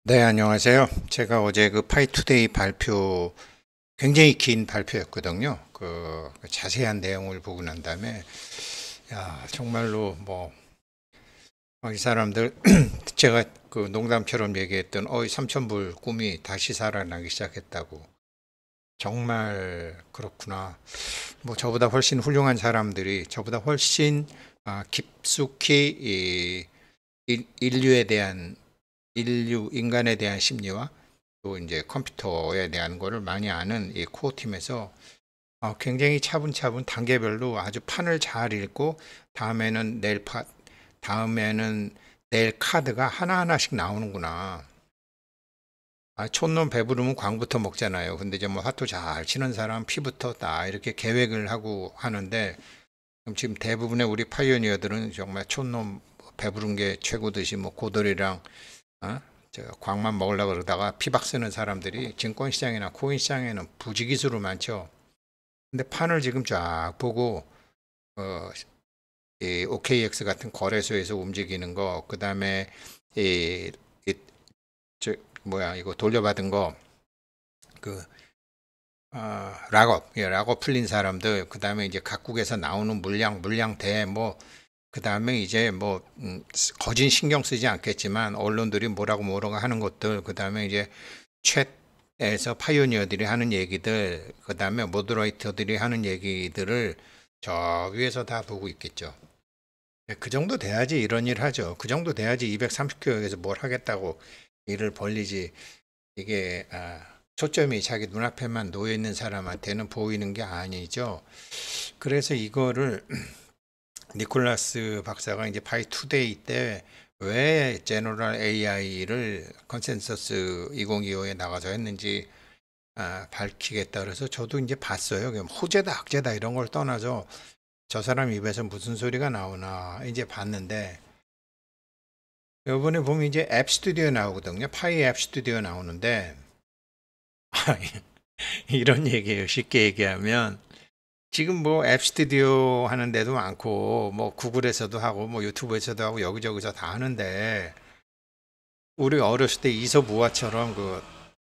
네, 안녕하세요. 제가 어제 그 파이투데이 발표, 굉장히 긴 발표였거든요. 그 자세한 내용을 보고 난 다음에, 야, 정말로 뭐, 이 사람들, 제가 그 농담처럼 얘기했던, 삼천불 꿈이 다시 살아나기 시작했다고. 정말 그렇구나. 뭐, 저보다 훨씬 훌륭한 사람들이, 저보다 훨씬 깊숙이 인류에 대한 인간에 대한 심리와 또 이제 컴퓨터에 대한 거를 많이 아는 이 코어 팀에서 굉장히 차분차분 단계별로 아주 판을 잘 읽고 다음에는 다음에는 낼 카드가 하나하나씩 나오는구나. 촌놈 배부르면 광부터 먹잖아요. 근데 이제 뭐 화투 잘 치는 사람 피부터 다 이렇게 계획을 하고 하는데 그럼 지금 대부분의 우리 파이오니어들은 정말 촌놈 배부른 게 최고듯이 뭐 고돌이랑 어? 제가 광만 먹으려고 그러다가 피박 쓰는 사람들이 증권시장이나 코인시장에는 부지기수로 많죠. 근데 판을 지금 쫙 보고 어, 이 OKX 같은 거래소에서 움직이는 거, 그 다음에 이, 이, 이거 돌려받은 거, 그 락업 풀린 사람들, 그 다음에 이제 각국에서 나오는 물량대, 뭐 그 다음에 이제 뭐 거진 신경 쓰지 않겠지만 언론들이 뭐라고 하는 것들, 그 다음에 이제 챗에서 파이오니어들이 하는 얘기들, 그 다음에 모더레이터들이 하는 얘기들을 저 위에서 다 보고 있겠죠. 그 정도 돼야지 이런 일 하죠. 그 정도 돼야지 230개국에서 뭘 하겠다고 일을 벌리지. 이게 초점이 자기 눈앞에만 놓여 있는 사람한테는 보이는 게 아니죠. 그래서 이거를 니콜라스 박사가 이제 파이 투데이 때 왜 제너럴 AI를 컨센서스 2025에 나가서 했는지 밝히겠다 그래서 저도 이제 봤어요. 호재다 악재다 이런 걸 떠나서 저 사람 입에서 무슨 소리가 나오나 이제 봤는데 이번에 보면 이제 앱 스튜디오 나오거든요. 파이 앱 스튜디오 나오는데 이런 얘기예요. 쉽게 얘기하면 지금 뭐 앱 스튜디오 하는 데도 많고 뭐 구글에서도 하고 뭐 유튜브에서도 하고 여기저기서 다 하는데 우리 어렸을 때 이솝우화처럼 그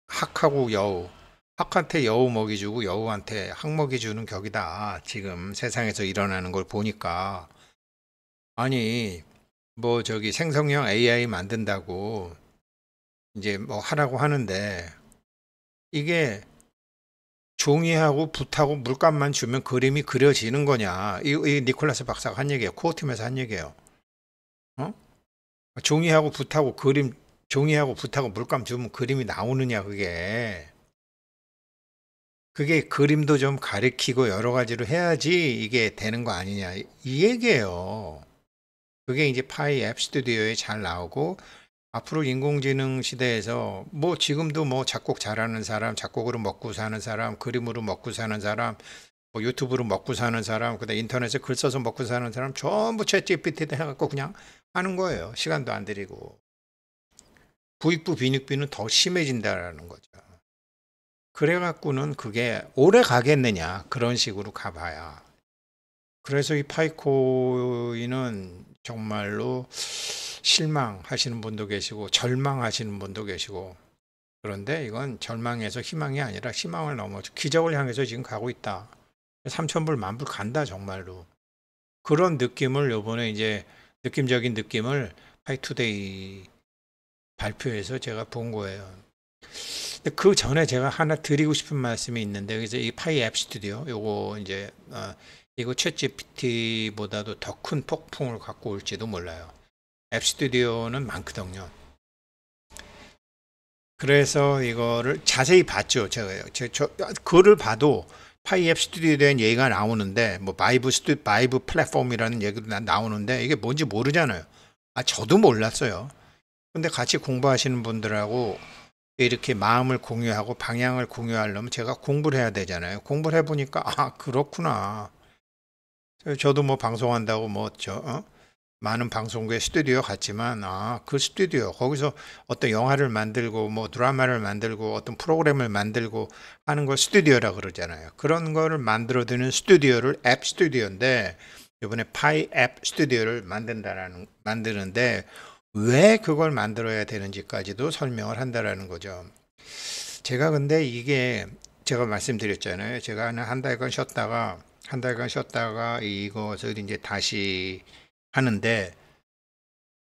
학하고 여우 학한테 여우 먹이 주고 여우한테 학 먹이 주는 격이다. 지금 세상에서 일어나는 걸 보니까 아니 뭐 저기 생성형 AI 만든다고 이제 뭐 하라고 하는데 이게 종이하고 붓하고 물감만 주면 그림이 그려지는 거냐? 이 니콜라스 박사가 한 얘기예요. 코어팀에서 한 얘기예요. 어? 종이하고 붓하고 종이하고 붓하고 물감 주면 그림이 나오느냐, 그게 그림도 좀 가리키고 여러 가지로 해야지 이게 되는 거 아니냐. 이 얘기예요. 그게 이제 파이 앱 스튜디오에 잘 나오고 앞으로 인공지능 시대에서 뭐 지금도 뭐 작곡 잘하는 사람, 작곡으로 먹고 사는 사람, 그림으로 먹고 사는 사람, 뭐 유튜브로 먹고 사는 사람, 그다음 인터넷에 글 써서 먹고 사는 사람 전부 챗 GPT에 해갖고 그냥 하는 거예요. 시간도 안 들이고. 부익부 빈익빈은 더 심해진다라는 거죠. 그래갖고는 그게 오래 가겠느냐 그런 식으로 가봐야. 그래서 이 파이코인은 정말로 실망하시는 분도 계시고 절망하시는 분도 계시고 그런데 이건 절망에서 희망이 아니라 희망을 넘어서 기적을 향해서 지금 가고 있다. 3천불 만불 간다 정말로. 그런 느낌을 요번에 이제 느낌적인 느낌을 파이투데이 발표에서 제가 본 거예요. 그 전에 제가 하나 드리고 싶은 말씀이 있는데 그래서 이 파이 앱 스튜디오 요거 이제 이거 챗 GPT보다도 더 큰 폭풍을 갖고 올지도 몰라요. 앱 스튜디오는 많거든요. 그래서 이거를 자세히 봤죠. 저 글을 봐도 파이 앱 스튜디오에 대한 얘기가 나오는데 뭐 바이브 플랫폼이라는 얘기도 나오는데 이게 뭔지 모르잖아요. 저도 몰랐어요. 근데 같이 공부하시는 분들하고 이렇게 마음을 공유하고 방향을 공유하려면 제가 공부를 해야 되잖아요. 공부를 해보니까 그렇구나. 저도 뭐 방송한다고 많은 방송국의 스튜디오 갔지만 그 스튜디오 거기서 어떤 영화를 만들고 뭐 드라마를 만들고 어떤 프로그램을 만들고 하는 걸 스튜디오라 그러잖아요. 그런 거를 만들어두는 스튜디오를 앱 스튜디오인데 이번에 파이 앱 스튜디오를 만드는데 왜 그걸 만들어야 되는지까지도 설명을 한다라는 거죠. 제가 근데 이게 제가 말씀드렸잖아요. 제가 한 달간 쉬었다가 이것을 이제 다시 하는데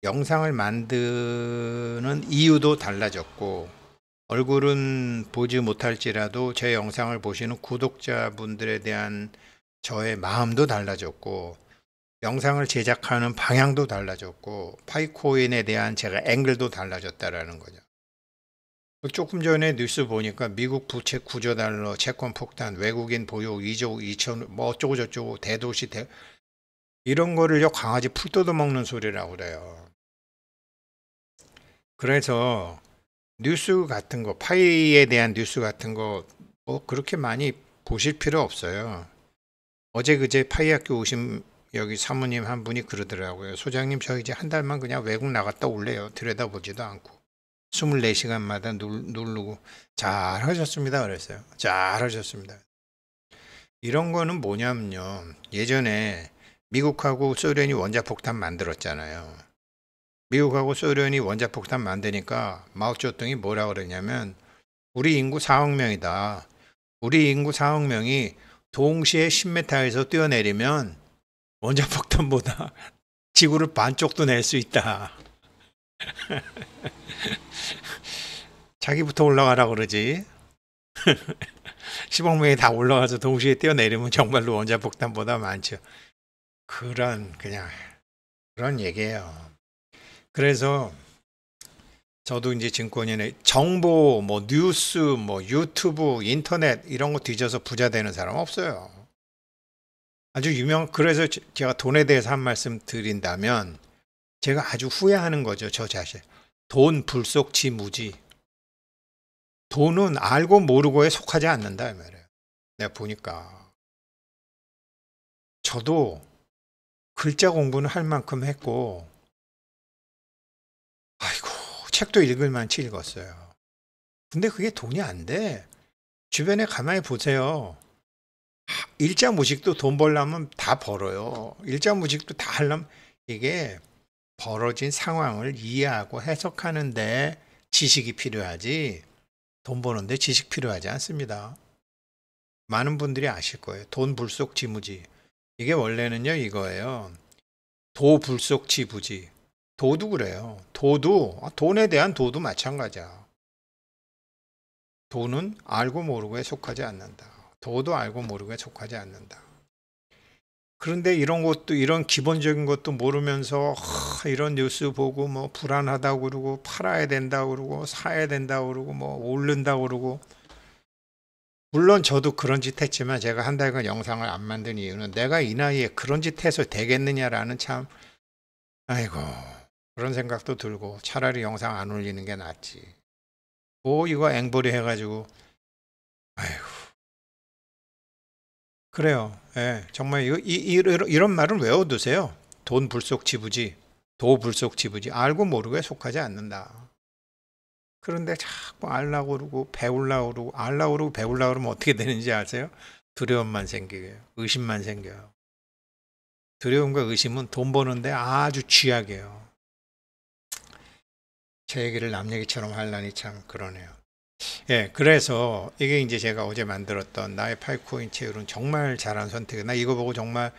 영상을 만드는 이유도 달라졌고 얼굴은 보지 못할지라도 제 영상을 보시는 구독자분들에 대한 저의 마음도 달라졌고 영상을 제작하는 방향도 달라졌고 파이코인에 대한 제가 앵글도 달라졌다라는 거죠. 조금 전에 뉴스 보니까 미국 부채 9조 달러, 채권 폭탄, 외국인 보유 2조 2천 뭐 어쩌고 저쩌고 대도시 이런 거를요 강아지 풀 뜯어먹는 소리라고 그래요. 그래서 뉴스 같은 거, 파이에 대한 뉴스 같은 거 뭐 그렇게 많이 보실 필요 없어요. 어제 그제 파이 학교 오신 여기 사모님 한 분이 그러더라고요. 소장님 저 이제 한 달만 그냥 외국 나갔다 올래요. 들여다보지도 않고. 24시간마다 누르고 잘하셨습니다 그랬어요. 잘하셨습니다. 이런 거는 뭐냐면요. 예전에 미국하고 소련이 원자폭탄 만들었잖아요. 미국하고 소련이 원자폭탄 만드니까 마오쩌둥이 뭐라 그러냐면 우리 인구 4억 명이다. 우리 인구 4억 명이 동시에 10m에서 뛰어내리면 원자폭탄보다 지구를 반쪽도 낼 수 있다. 자기부터 올라가라 그러지. 10억 명이 다 올라가서 동시에 뛰어내리면 정말로 원자폭탄보다 많죠. 그냥 그런 얘기예요. 그래서 저도 이제 증권인의 정보, 뭐 뉴스, 뭐 유튜브, 인터넷 이런 거 뒤져서 부자 되는 사람 없어요. 아주 그래서 제가 돈에 대해서 한 말씀 드린다면 제가 아주 후회하는 거죠, 저 자신. 돈 불속지 무지. 돈은 알고 모르고에 속하지 않는다 이 말이에요. 내가 보니까 저도 글자 공부는 할 만큼 했고 아이고 책도 읽을 만치 읽었어요. 근데 그게 돈이 안 돼. 주변에 가만히 보세요. 일자무식도 돈 벌려면 다 벌어요. 일자무식도 다 하려면 이게 벌어진 상황을 이해하고 해석하는데 지식이 필요하지 돈 버는데 지식 필요하지 않습니다. 많은 분들이 아실 거예요. 돈 불속 지무지. 이게 원래는요 이거예요. 도 불속 지부지. 도도 그래요. 돈에 대한 도도 마찬가지야. 도는 알고 모르고에 속하지 않는다. 도도 알고 모르고에 속하지 않는다. 그런데 이런 기본적인 것도 모르면서 이런 뉴스 보고 뭐 불안하다고 그러고 팔아야 된다고 그러고 사야 된다고 그러고 뭐 오른다고 그러고 물론 저도 그런 짓 했지만 제가 한 달간 영상을 안 만든 이유는 내가 이 나이에 그런 짓 해서 되겠느냐라는 참 아이고 그런 생각도 들고 차라리 영상 안 올리는 게 낫지. 뭐 이거 앵벌이 해가지고 아이고 그래요. 예, 정말 이런 말은 외워두세요. 돈 불속 지부지, 도 불속 지부지. 알고 모르고에 속하지 않는다. 그런데 자꾸 알라고 그러고 배우려고 그러고 알라고 그러고 배우려고 그러면 어떻게 되는지 아세요? 두려움만 생기게 의심만 생겨요. 두려움과 의심은 돈 버는데 아주 쥐약이에요. 제 얘기를 남 얘기처럼 하려니 참 그러네요. 예, 그래서 이게 이제 제가 어제 만들었던 나의 파이코인 채율은 정말 잘한 선택이다. 나 이거 보고 정말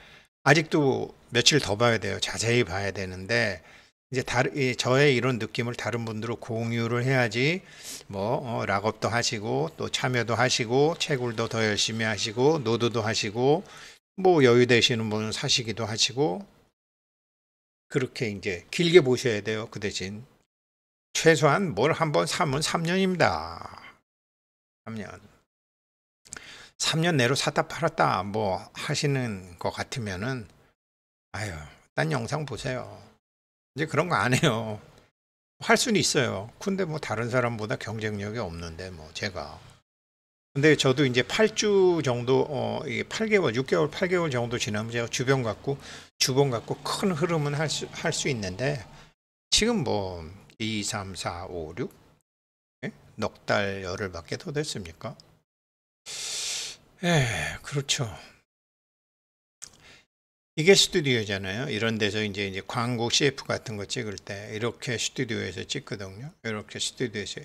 아직도 며칠 더 봐야 돼요. 자세히 봐야 되는데 이제 저의 이런 느낌을 다른 분들로 공유를 해야지 뭐 락업도 하시고 또 참여도 하시고 채굴도 더 열심히 하시고 노드도 하시고 뭐 여유 되시는 분은 사시기도 하시고 그렇게 이제 길게 보셔야 돼요. 그 대신 최소한 뭘 한번 사면 3년입니다. 3년. 3년 내로 샀다 팔았다 뭐 하시는 것 같으면은 아유, 딴 영상 보세요. 이제 그런 거 안 해요. 할 수는 있어요. 근데 뭐 다른 사람보다 경쟁력이 없는데 뭐 제가. 근데 저도 이제 8주 정도 이게 8개월, 6개월, 8개월 정도 지나면 제가 주변 갖고 큰 흐름은 할 수 있는데 지금 뭐 2, 3, 4, 5, 6 예? 넉 달 열흘밖에 더 됐습니까? 예, 그렇죠. 이게 스튜디오잖아요. 이런 데서 이제 광고 CF 같은 거 찍을 때 이렇게 스튜디오에서 찍거든요. 이렇게 스튜디오에서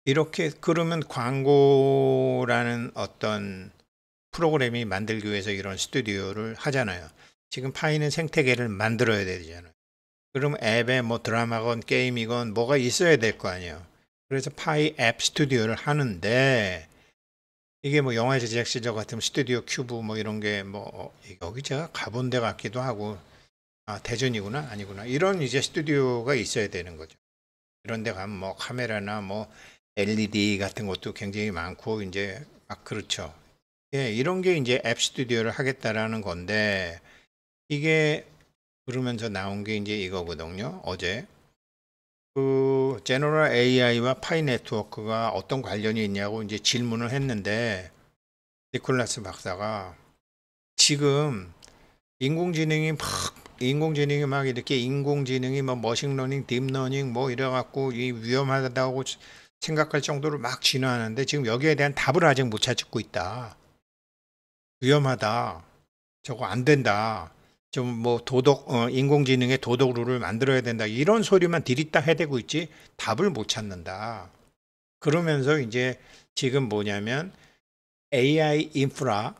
이렇게 그러면 광고라는 어떤 프로그램이 만들기 위해서 이런 스튜디오를 하잖아요. 지금 파이는 생태계를 만들어야 되잖아요. 그럼 앱에 뭐 드라마건 게임이건 뭐가 있어야 될 거 아니에요. 그래서 파이 앱 스튜디오를 하는데 이게 뭐 영화 제작 시절 같으면 스튜디오 큐브 뭐 이런 게 뭐 여기 제가 가본 데 같기도 하고 아 대전이구나 아니구나 이런 이제 스튜디오가 있어야 되는 거죠. 이런 데 가면 뭐 카메라나 뭐 LED 같은 것도 굉장히 많고 이제 막 그렇죠. 예, 이런 게 이제 앱 스튜디오를 하겠다라는 건데 이게 그러면서 나온 게 이제 이거거든요. 어제 그 제너럴 AI와 파이 네트워크가 어떤 관련이 있냐고 이제 질문을 했는데 니콜라스 박사가 지금 인공지능이 막 이렇게 인공지능이 뭐 머신러닝, 딥러닝 뭐 이래갖고 이 위험하다고 생각할 정도로 막 진화하는데 지금 여기에 대한 답을 아직 못 찾고 있다. 위험하다. 저거 안 된다. 좀 뭐 인공지능의 도덕 룰을 만들어야 된다. 이런 소리만 디리딱 해대고 있지 답을 못 찾는다. 그러면서 이제 지금 뭐냐면 AI 인프라,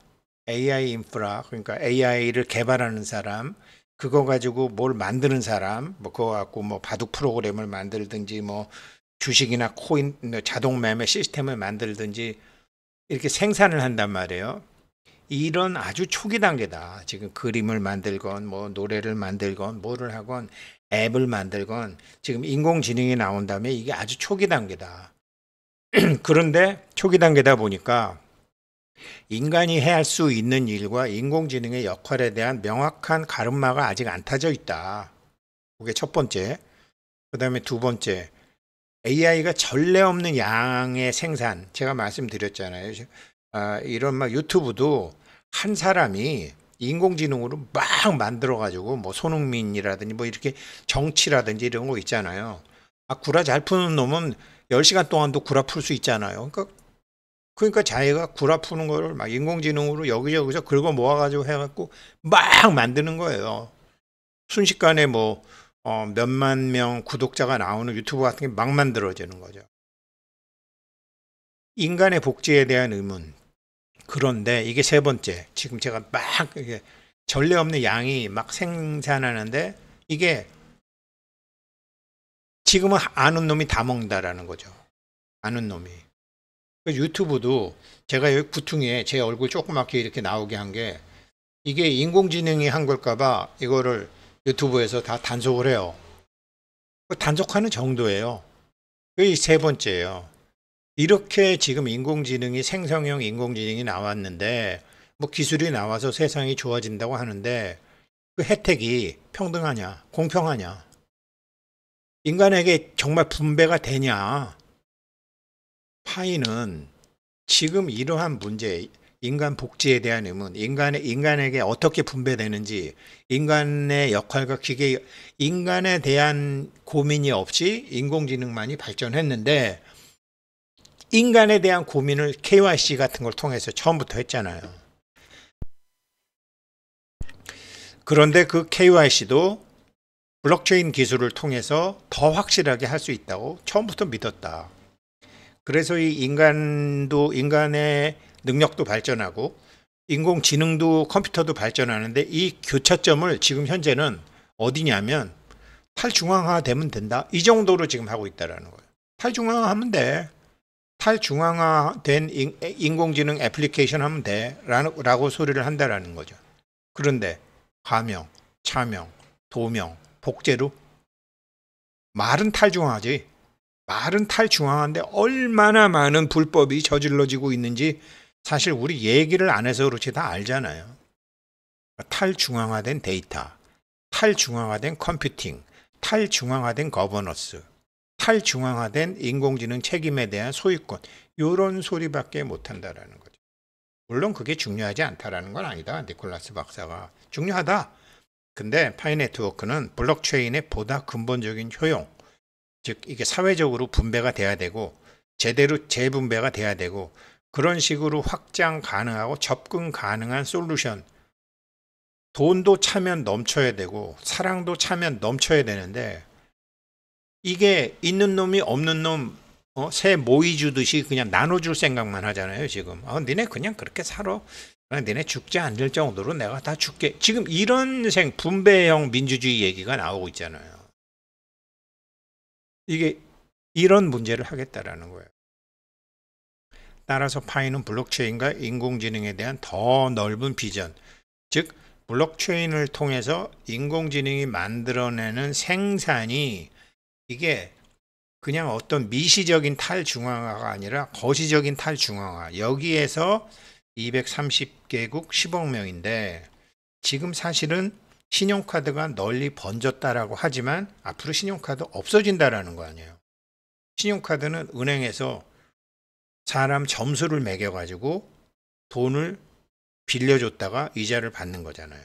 그러니까 AI를 개발하는 사람, 그거 가지고 뭘 만드는 사람, 뭐 그거 갖고 뭐 바둑 프로그램을 만들든지 뭐 주식이나 코인, 자동 매매 시스템을 만들든지 이렇게 생산을 한단 말이에요. 이런 아주 초기 단계다. 지금 그림을 만들건 뭐 노래를 만들건 뭐를 하건 앱을 만들건 지금 인공지능이 나온 다음에 이게 아주 초기 단계다. 그런데 초기 단계다 보니까 인간이 해야 할 수 있는 일과 인공지능의 역할에 대한 명확한 가름마가 아직 안 타져 있다. 그게 첫 번째. 그 다음에 두 번째, AI가 전례 없는 양의 생산. 제가 말씀드렸잖아요. 이런 막 유튜브도 한 사람이 인공지능으로 막 만들어가지고 뭐 손흥민이라든지 뭐 이렇게 정치라든지 이런 거 있잖아요. 구라 잘 푸는 놈은 10시간 동안도 구라 풀 수 있잖아요. 그러니까 자기가 구라 푸는 거를 막 인공지능으로 여기저기서 긁어 모아가지고 해갖고 막 만드는 거예요. 순식간에 뭐 몇만 명 구독자가 나오는 유튜브 같은 게 막 만들어지는 거죠. 인간의 복지에 대한 의문. 그런데 이게 세 번째. 지금 제가 막 이게 전례 없는 양이 막 생산하는데 이게 지금은 아는 놈이 다 먹는다라는 거죠. 아는 놈이. 유튜브도 제가 여기 구퉁이에 제 얼굴 조그맣게 이렇게 나오게 한 게 이게 인공지능이 한 걸까봐 이거를 유튜브에서 다 단속을 해요. 단속하는 정도예요. 그게 세 번째예요. 이렇게 지금 인공지능이 생성형 인공지능이 나왔는데 뭐 기술이 나와서 세상이 좋아진다고 하는데 그 혜택이 평등하냐, 공평하냐, 인간에게 정말 분배가 되냐. 파이는 지금 이러한 문제, 인간 복지에 대한 의문, 인간에게 어떻게 분배되는지, 인간의 역할과 기계, 인간에 대한 고민이 없이 인공지능만이 발전했는데, 인간에 대한 고민을 KYC 같은 걸 통해서 처음부터 했잖아요. 그런데 그 KYC도 블록체인 기술을 통해서 더 확실하게 할 수 있다고 처음부터 믿었다. 그래서 이 인간의 능력도 발전하고 인공지능도 컴퓨터도 발전하는데 이 교차점을 지금 현재는 어디냐면 탈중앙화되면 된다. 이 정도로 지금 하고 있다라는 거예요. 탈중앙화하면 돼. 탈중앙화된 인공지능 애플리케이션 하면 돼. 라고 소리를 한다라는 거죠. 그런데 가명, 차명, 도명, 복제로 말은 탈중앙하지. 말은 탈중앙한데 얼마나 많은 불법이 저질러지고 있는지 사실 우리 얘기를 안 해서 그렇지 다 알잖아요. 탈중앙화된 데이터, 탈중앙화된 컴퓨팅, 탈중앙화된 거버넌스, 탈중앙화된 인공지능 책임에 대한 소유권, 이런 소리밖에 못한다라는 거죠. 물론 그게 중요하지 않다라는 건 아니다. 니콜라스 박사가 중요하다. 근데 파이 네트워크는 블록체인의 보다 근본적인 효용, 즉 이게 사회적으로 분배가 돼야 되고 제대로 재분배가 돼야 되고 그런 식으로 확장 가능하고 접근 가능한 솔루션, 돈도 차면 넘쳐야 되고 사랑도 차면 넘쳐야 되는데 이게 있는 놈이 없는 놈 새 모이 주듯이 그냥 나눠줄 생각만 하잖아요. 지금 니네 그냥 그렇게 살아. 니네 죽지 않을 정도로 내가 다 줄게. 지금 이런 분배형 민주주의 얘기가 나오고 있잖아요. 이게 이런 문제를 하겠다라는 거예요. 따라서 파이는 블록체인과 인공지능에 대한 더 넓은 비전, 즉 블록체인을 통해서 인공지능이 만들어내는 생산이 이게 그냥 어떤 미시적인 탈중앙화가 아니라 거시적인 탈중앙화. 여기에서 230개국 10억 명인데 지금 사실은 신용카드가 널리 번졌다라고 하지만 앞으로 신용카드 없어진다라는 거 아니에요. 신용카드는 은행에서 사람 점수를 매겨가지고 돈을 빌려줬다가 이자를 받는 거잖아요.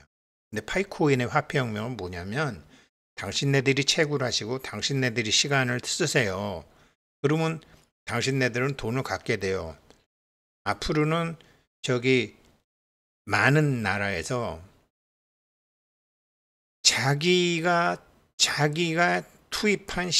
근데 파이코인의 화폐혁명은 뭐냐면 당신네들이 채굴하시고 당신네들이 시간을 쓰세요. 그러면 당신네들은 돈을 갖게 돼요. 앞으로는 저기 많은 나라에서 자기가 투입한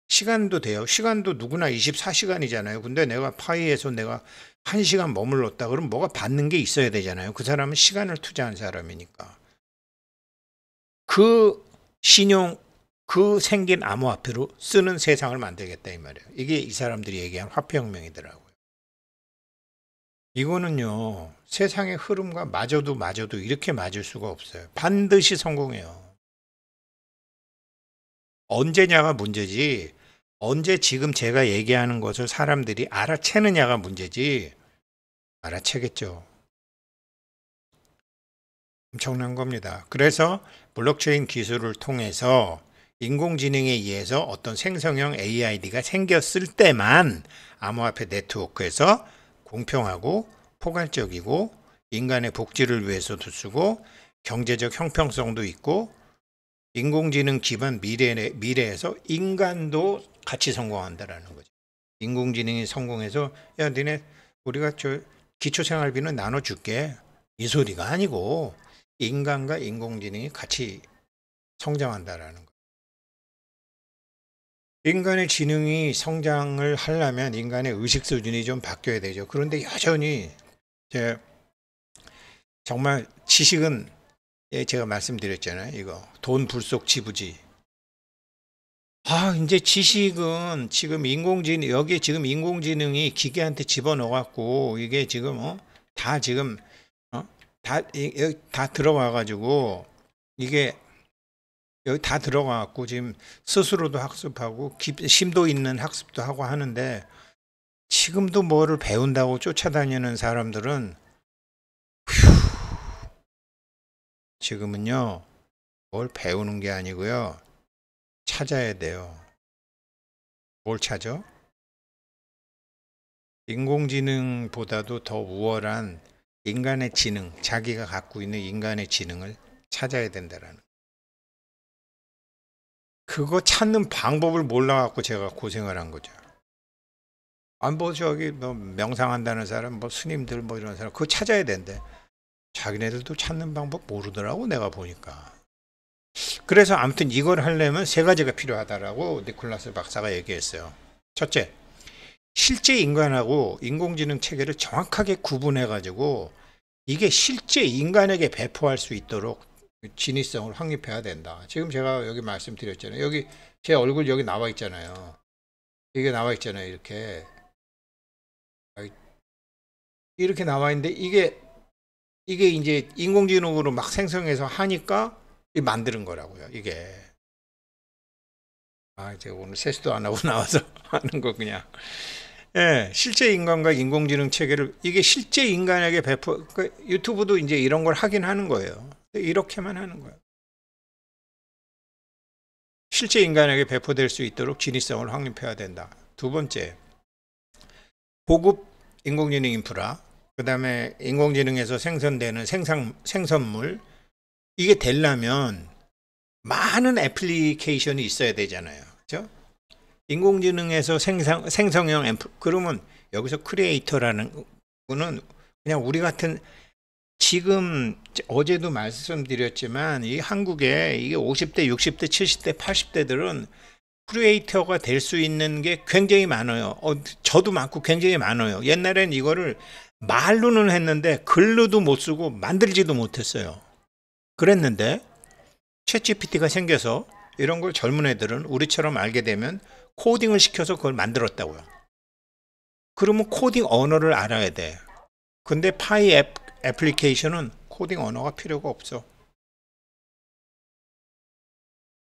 시간도 돼요. 시간도 누구나 24시간이잖아요. 근데 내가 파이에서 내가 1시간 머물렀다. 그럼 뭐가 받는 게 있어야 되잖아요. 그 사람은 시간을 투자한 사람이니까. 그 생긴 암호화폐로 쓰는 세상을 만들겠다 이 말이에요. 이게 이 사람들이 얘기한 화폐혁명이더라고요. 이거는요, 세상의 흐름과 맞아도 이렇게 맞을 수가 없어요. 반드시 성공해요. 언제냐가 문제지, 언제 지금 제가 얘기하는 것을 사람들이 알아채느냐가 문제지, 알아채겠죠. 엄청난 겁니다. 그래서 블록체인 기술을 통해서 인공지능에 의해서 어떤 생성형 AID가 생겼을 때만 암호화폐 네트워크에서 공평하고 포괄적이고 인간의 복지를 위해서도 쓰고 경제적 형평성도 있고 인공지능 기반 미래에서 인간도 같이 성공한다라는 거죠. 인공지능이 성공해서 야 니네 우리가 저 기초생활비는 나눠줄게 이 소리가 아니고 인간과 인공지능이 같이 성장한다라는 거예요. 인간의 지능이 성장을 하려면 인간의 의식 수준이 좀 바뀌어야 되죠. 그런데 여전히 정말 지식은 제가 말씀드렸잖아요. 이거 돈 불속 지부지. 이제 지식은 지금 여기 지금 인공지능이 기계한테 집어넣어 갖고 이게 지금 다 지금 다 들어와 가지고 이게 여기 다 들어가 갖고 지금 스스로도 학습하고 심도 있는 학습도 하고 하는데 지금도 뭐를 배운다고 쫓아다니는 사람들은 지금은요 뭘 배우는 게 아니고요 찾아야 돼요. 뭘 찾아? 인공지능보다도 더 우월한 인간의 지능, 자기가 갖고 있는 인간의 지능을 찾아야 된다라는. 그거 찾는 방법을 몰라갖고 제가 고생을 한 거죠. 저기 명상한다는 사람, 스님들 이런 사람, 그거 찾아야 된대. 자기네들도 찾는 방법 모르더라고, 내가 보니까. 그래서 아무튼 이걸 하려면 세 가지가 필요하다라고 니콜라스 박사가 얘기했어요. 첫째, 실제 인간하고 인공지능 체계를 정확하게 구분해가지고 이게 실제 인간에게 배포할 수 있도록 진위성을 확립해야 된다. 지금 제가 여기 말씀드렸잖아요. 여기 제 얼굴 여기 나와 있잖아요. 이게 나와 있잖아요. 이렇게 나와 있는데 이게 이제 인공지능으로 막 생성해서 하니까 만드는 거라고요. 이게 제가 오늘 세수도 안 하고 나와서 하는 거 그냥. 예, 실제 인간과 인공지능 체계를 이게 실제 인간에게 유튜브도 이제 이런 걸 하긴 하는 거예요. 이렇게만 하는 거예요. 실제 인간에게 배포될 수 있도록 진위성을 확립해야 된다. 두 번째, 고급 인공지능 인프라, 그 다음에 인공지능에서 생성되는 생선물, 이게 되려면 많은 애플리케이션이 있어야 되잖아요. 그렇죠? 인공지능에서 생성형 그러면 여기서 크리에이터라는 거는 그냥 우리 같은 지금 어제도 말씀드렸지만 이 한국에 이게 50대, 60대, 70대, 80대들은 크리에이터가 될 수 있는 게 굉장히 많아요. 저도 많고 굉장히 많아요. 옛날엔 이거를 말로는 했는데 글로도 못 쓰고 만들지도 못했어요. 그랬는데 챗GPT가 생겨서 이런 걸 젊은 애들은 우리처럼 알게 되면 코딩을 시켜서 그걸 만들었다고요. 그러면 코딩 언어를 알아야 돼. 근데 파이 애플리케이션은 코딩 언어가 필요가 없어.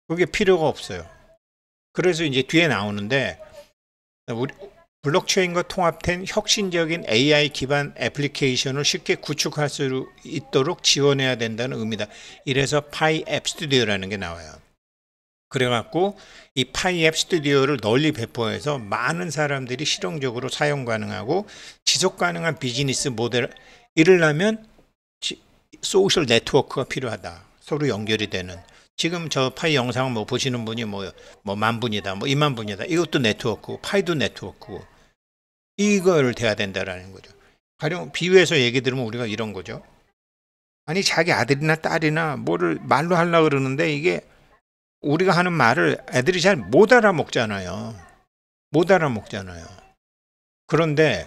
그게 필요가 없어요. 그래서 이제 뒤에 나오는데 우리 블록체인과 통합된 혁신적인 AI 기반 애플리케이션을 쉽게 구축할 수 있도록 지원해야 된다는 의미다. 이래서 파이 앱 스튜디오라는 게 나와요. 그래갖고 이 파이 앱 스튜디오를 널리 배포해서 많은 사람들이 실용적으로 사용 가능하고 지속 가능한 비즈니스 모델 이르려면 소셜 네트워크가 필요하다. 서로 연결이 되는. 지금 저 파이 영상을 뭐 보시는 분이 뭐 10,000분이다, 뭐 20,000분이다. 이것도 네트워크고, 파이도 네트워크고. 이걸 돼야 된다라는 거죠. 가령 비유해서 얘기 들으면 우리가 이런 거죠. 아니, 자기 아들이나 딸이나 뭐를 말로 하려고 그러는데 이게 우리가 하는 말을 애들이 잘 못 알아먹잖아요. 못 알아먹잖아요. 그런데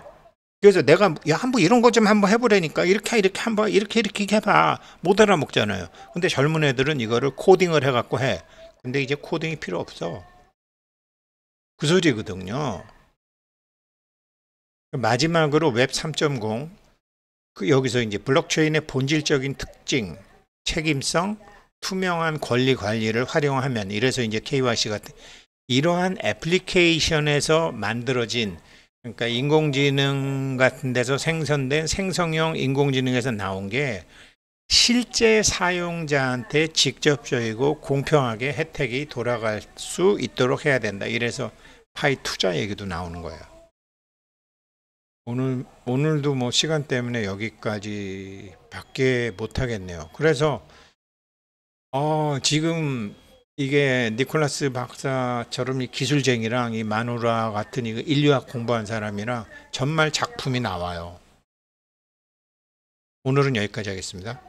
그래서 내가 야 한번 이런 거 좀 한번 해보라니까 이렇게 한번 이렇게 해봐 못 알아먹잖아요. 근데 젊은 애들은 이거를 코딩을 해갖고 해. 근데 이제 코딩이 필요 없어. 그 소리거든요. 마지막으로 웹 3.0 여기서 이제 블록체인의 본질적인 특징, 책임성, 투명한 권리 관리를 활용하면 이래서 이제 KYC 같은 이러한 애플리케이션에서 만들어진 그러니까 인공지능 같은 데서 생성된 생성형 인공지능에서 나온 게 실제 사용자한테 직접적이고 공평하게 혜택이 돌아갈 수 있도록 해야 된다. 이래서 파이 투자 얘기도 나오는 거예요. 오늘도 뭐 시간 때문에 여기까지 밖에 못 하겠네요. 그래서 지금 이게 니콜라스 박사처럼 이 기술쟁이랑 이 마누라 같은 이 인류학 공부한 사람이랑 정말 작품이 나와요. 오늘은 여기까지 하겠습니다.